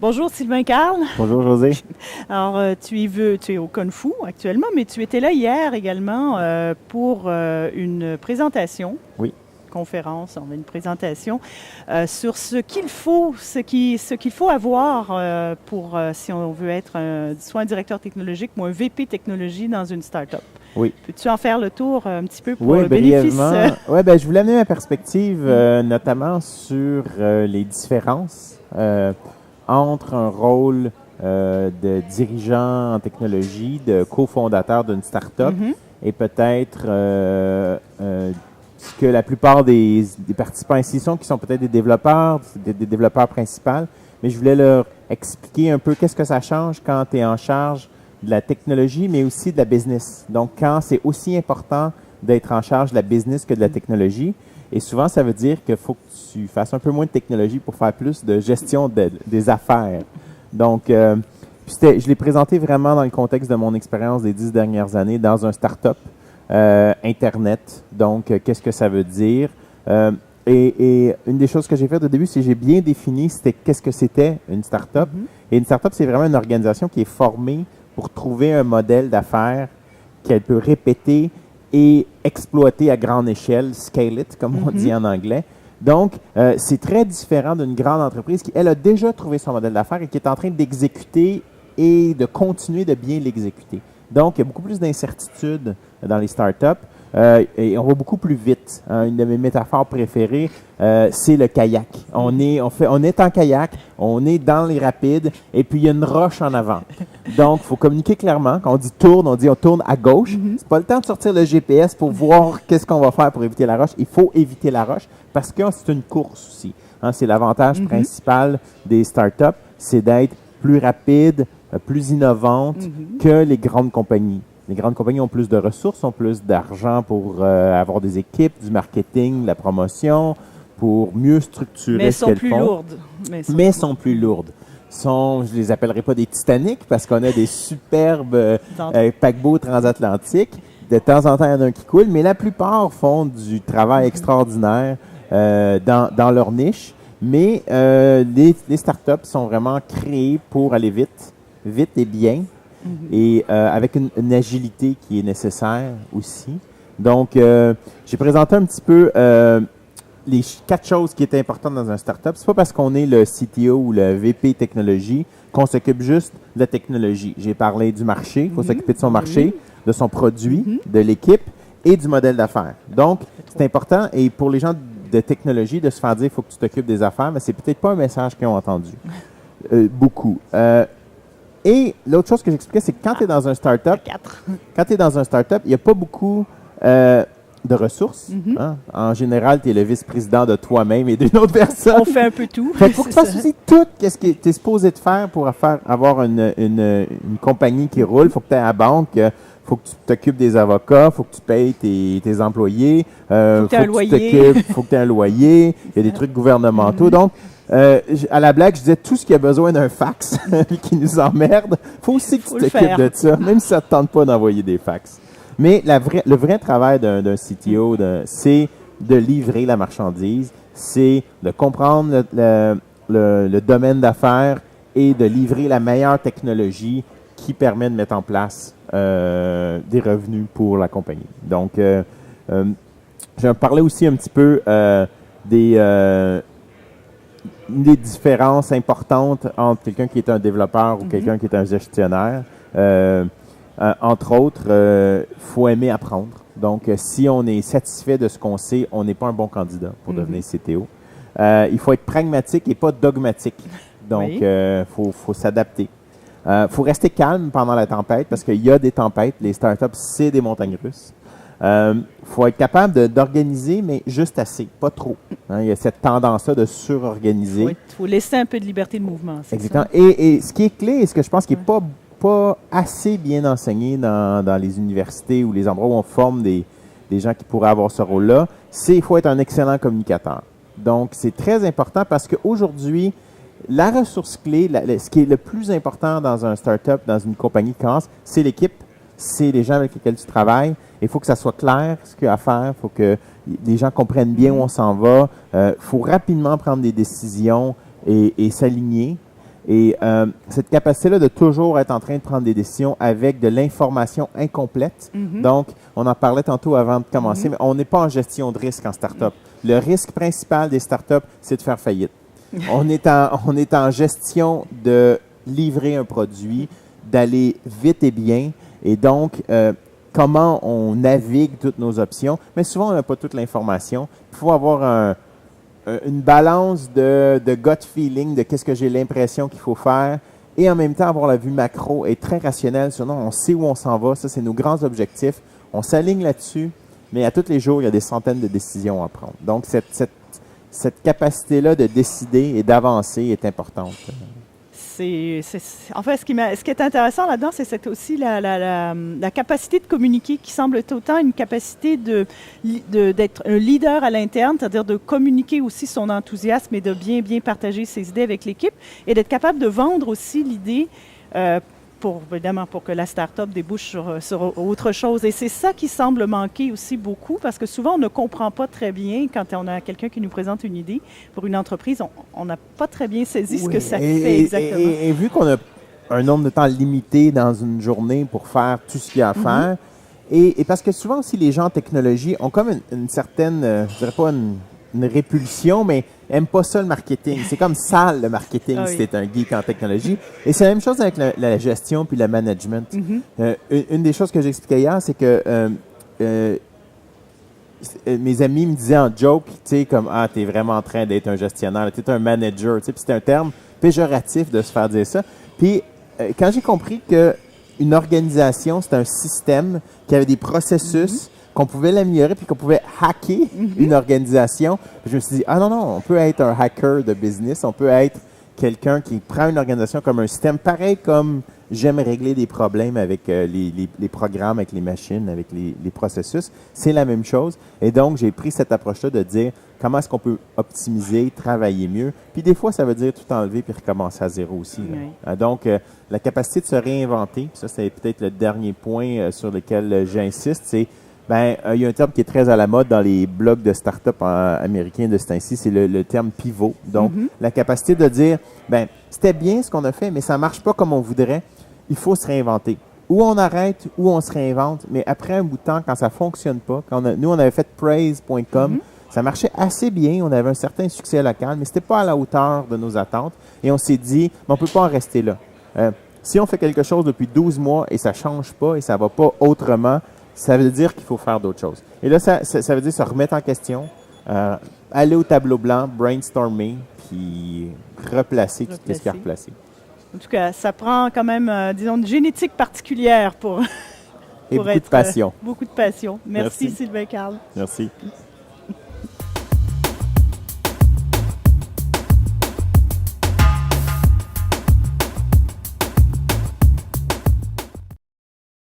Bonjour Sylvain Carle. Bonjour José. Alors, tu es au Kung Fu actuellement, mais tu étais là hier également pour une présentation. Oui. Conférence, on a une présentation sur ce qu'il faut avoir pour si on veut être soit un directeur technologique ou un VP technologie dans une start-up. Oui. Peux-tu en faire le tour un petit peu pour le bénéfice? Oui, je voulais amener ma perspective notamment sur les différences entre un rôle de dirigeant en technologie, de cofondateur d'une start-up et peut-être ce que la plupart des participants ici sont, qui sont peut-être des développeurs principaux, mais je voulais leur expliquer un peu qu'est-ce que ça change quand tu es en charge de la technologie, mais aussi de la business. Donc, quand c'est aussi important d'être en charge de la business que de la technologie, et souvent, ça veut dire qu'il faut que tu fasses un peu moins de technologie pour faire plus de gestion des affaires. Donc, je l'ai présenté vraiment dans le contexte de mon expérience des 10 dernières années dans un start-up. Internet, donc qu'est-ce que ça veut dire. Et une des choses que j'ai faites au début, c'est que j'ai bien défini qu'est-ce que c'était une start-up. Et une start-up, c'est vraiment une organisation qui est formée pour trouver un modèle d'affaires qu'elle peut répéter et exploiter à grande échelle, scale it, comme on dit en anglais. Donc, c'est très différent d'une grande entreprise qui, elle, a déjà trouvé son modèle d'affaires et qui est en train d'exécuter et de continuer de bien l'exécuter. Donc, il y a beaucoup plus d'incertitudes dans les startups et on va beaucoup plus vite. Une de mes métaphores préférées, c'est le kayak. On est en kayak, on est dans les rapides et puis il y a une roche en avant. Donc, il faut communiquer clairement. Quand on dit tourne, on tourne à gauche. C'est pas le temps de sortir le GPS pour voir qu'est-ce qu'on va faire pour éviter la roche. Il faut éviter la roche parce que c'est une course aussi. C'est l'avantage principal des startups, c'est d'être plus rapide, plus innovante que les grandes compagnies. Les grandes compagnies ont plus de ressources, ont plus d'argent pour avoir des équipes, du marketing, de la promotion, pour mieux structurer ce qu'elles font. Mais sont plus lourdes. Je les appellerai pas des Titanic parce qu'on a des superbes paquebots transatlantiques. De temps en temps, il y en a un qui coule, mais la plupart font du travail extraordinaire dans leur niche. Mais les startups sont vraiment créées pour aller vite et bien, et avec une agilité qui est nécessaire aussi. Donc, j'ai présenté un petit peu les 4 choses qui étaient importantes dans un startup. C'est pas parce qu'on est le CTO ou le VP technologie qu'on s'occupe juste de la technologie. J'ai parlé du marché, il faut s'occuper de son marché, de son produit, de l'équipe et du modèle d'affaires. Donc, c'est important, et pour les gens de technologie, de se faire dire il faut que tu t'occupes des affaires, mais c'est peut-être pas un message qu'ils ont entendu. Beaucoup. Et l'autre chose que j'expliquais, c'est que quand tu es dans un startup, il n'y a pas beaucoup de ressources. En général, tu es le vice-président de toi-même et d'une autre personne. On fait un peu tout. Il faut que tu fasses aussi tout ce que tu es supposé de faire pour avoir une compagnie qui roule. Il faut que tu aies à la banque. Il faut que tu t'occupes des avocats, il faut que tu payes tes employés, il faut que tu aies un loyer, il y a des trucs gouvernementaux. Donc, à la blague, je disais tout ce qui a besoin d'un fax qui nous emmerde, il faut aussi que tu t'occupes de ça, même si ça ne te tente pas d'envoyer des fax. Mais le vrai travail d'un CTO, c'est de livrer la marchandise, c'est de comprendre le domaine d'affaires et de livrer la meilleure technologie qui permet de mettre en place des revenus pour la compagnie. Donc, je parlais aussi un petit peu des différences importantes entre quelqu'un qui est un développeur ou quelqu'un qui est un gestionnaire. Entre autres, faut aimer apprendre. Donc, si on est satisfait de ce qu'on sait, on n'est pas un bon candidat pour devenir CTO. Il faut être pragmatique et pas dogmatique. Donc, faut s'adapter. Faut rester calme pendant la tempête parce qu'il y a des tempêtes. Les startups, c'est des montagnes russes. Faut être capable d'organiser, mais juste assez, pas trop. Il y a cette tendance-là de surorganiser. Il faut laisser un peu de liberté de mouvement. Exactement. Et ce qui est clé, et ce que je pense qui n'est pas assez bien enseigné dans les universités ou les endroits où on forme des gens qui pourraient avoir ce rôle-là, c'est qu'il faut être un excellent communicateur. Donc, c'est très important parce qu'aujourd'hui, la ressource clé, ce qui est le plus important dans un start-up, dans une compagnie qui commence, c'est l'équipe, c'est les gens avec lesquels tu travailles. Il faut que ça soit clair ce qu'il y a à faire, il faut que les gens comprennent bien où on s'en va. Il faut rapidement prendre des décisions et s'aligner. Et cette capacité-là de toujours être en train de prendre des décisions avec de l'information incomplète. Donc, on en parlait tantôt avant de commencer, mais on n'est pas en gestion de risque en start-up. Le risque principal des start-up, c'est de faire faillite. On est en gestion de livrer un produit, d'aller vite et bien. Et donc, comment on navigue toutes nos options. Mais souvent, on n'a pas toute l'information. Il faut avoir une balance de gut feeling, de qu'est-ce que j'ai l'impression qu'il faut faire, et en même temps avoir la vue macro et très rationnelle sur non, on sait où on s'en va, ça c'est nos grands objectifs, on s'aligne là-dessus, mais à tous les jours, il y a des centaines de décisions à prendre. Donc, cette capacité-là de décider et d'avancer est importante. En fait, ce qui est intéressant là-dedans, c'est aussi la capacité de communiquer qui semble être autant une capacité d'être un leader à l'interne, c'est-à-dire de communiquer aussi son enthousiasme et de bien partager ses idées avec l'équipe et d'être capable de vendre aussi l'idée évidemment pour que la start-up débouche sur autre chose. Et c'est ça qui semble manquer aussi beaucoup parce que souvent, on ne comprend pas très bien quand on a quelqu'un qui nous présente une idée pour une entreprise, on n'a pas très bien saisi ce que ça fait exactement. Et vu qu'on a un nombre de temps limité dans une journée pour faire tout ce qu'il y a à faire, et parce que souvent aussi les gens en technologie ont comme une certaine, je dirais pas une répulsion, mais n'aiment pas ça le marketing. C'est comme sale le marketing si tu es un geek en technologie. Et c'est la même chose avec la gestion puis le management. Une des choses que j'expliquais hier, c'est que mes amis me disaient en joke, tu sais, comme « Ah, t'es vraiment en train d'être un gestionnaire, t'es un manager », tu sais, puis c'est un terme péjoratif de se faire dire ça. Puis quand j'ai compris qu'une organisation, c'est un système qui avait des processus, qu'on pouvait l'améliorer puis qu'on pouvait hacker une organisation. Puis je me suis dit, ah non, on peut être un hacker de business, on peut être quelqu'un qui prend une organisation comme un système, pareil comme j'aime régler des problèmes avec les programmes, avec les machines, avec les processus. C'est la même chose. Et donc, j'ai pris cette approche-là de dire comment est-ce qu'on peut optimiser, travailler mieux. Puis des fois, ça veut dire tout enlever puis recommencer à zéro aussi. Donc, la capacité de se réinventer, ça c'est peut-être le dernier point sur lequel j'insiste, c'est il y a un terme qui est très à la mode dans les blogs de start-up américains de ce temps-ci, c'est le terme pivot. Donc, la capacité de dire, c'était bien ce qu'on a fait, mais ça ne marche pas comme on voudrait, il faut se réinventer. Ou on arrête, ou on se réinvente, mais après un bout de temps, quand ça ne fonctionne pas, nous, on avait fait praise.com, ça marchait assez bien, on avait un certain succès local, mais ce n'était pas à la hauteur de nos attentes, et on s'est dit, on ne peut pas en rester là. Si on fait quelque chose depuis 12 mois et ça ne change pas et ça ne va pas autrement, ça veut dire qu'il faut faire d'autres choses. Et là, ça veut dire se remettre en question, aller au tableau blanc, brainstormer, puis replacer tout ce qu'il y a replacé. En tout cas, ça prend quand même, disons, une génétique particulière pour beaucoup de passion. Beaucoup de passion. Merci. Sylvain Carle. Merci.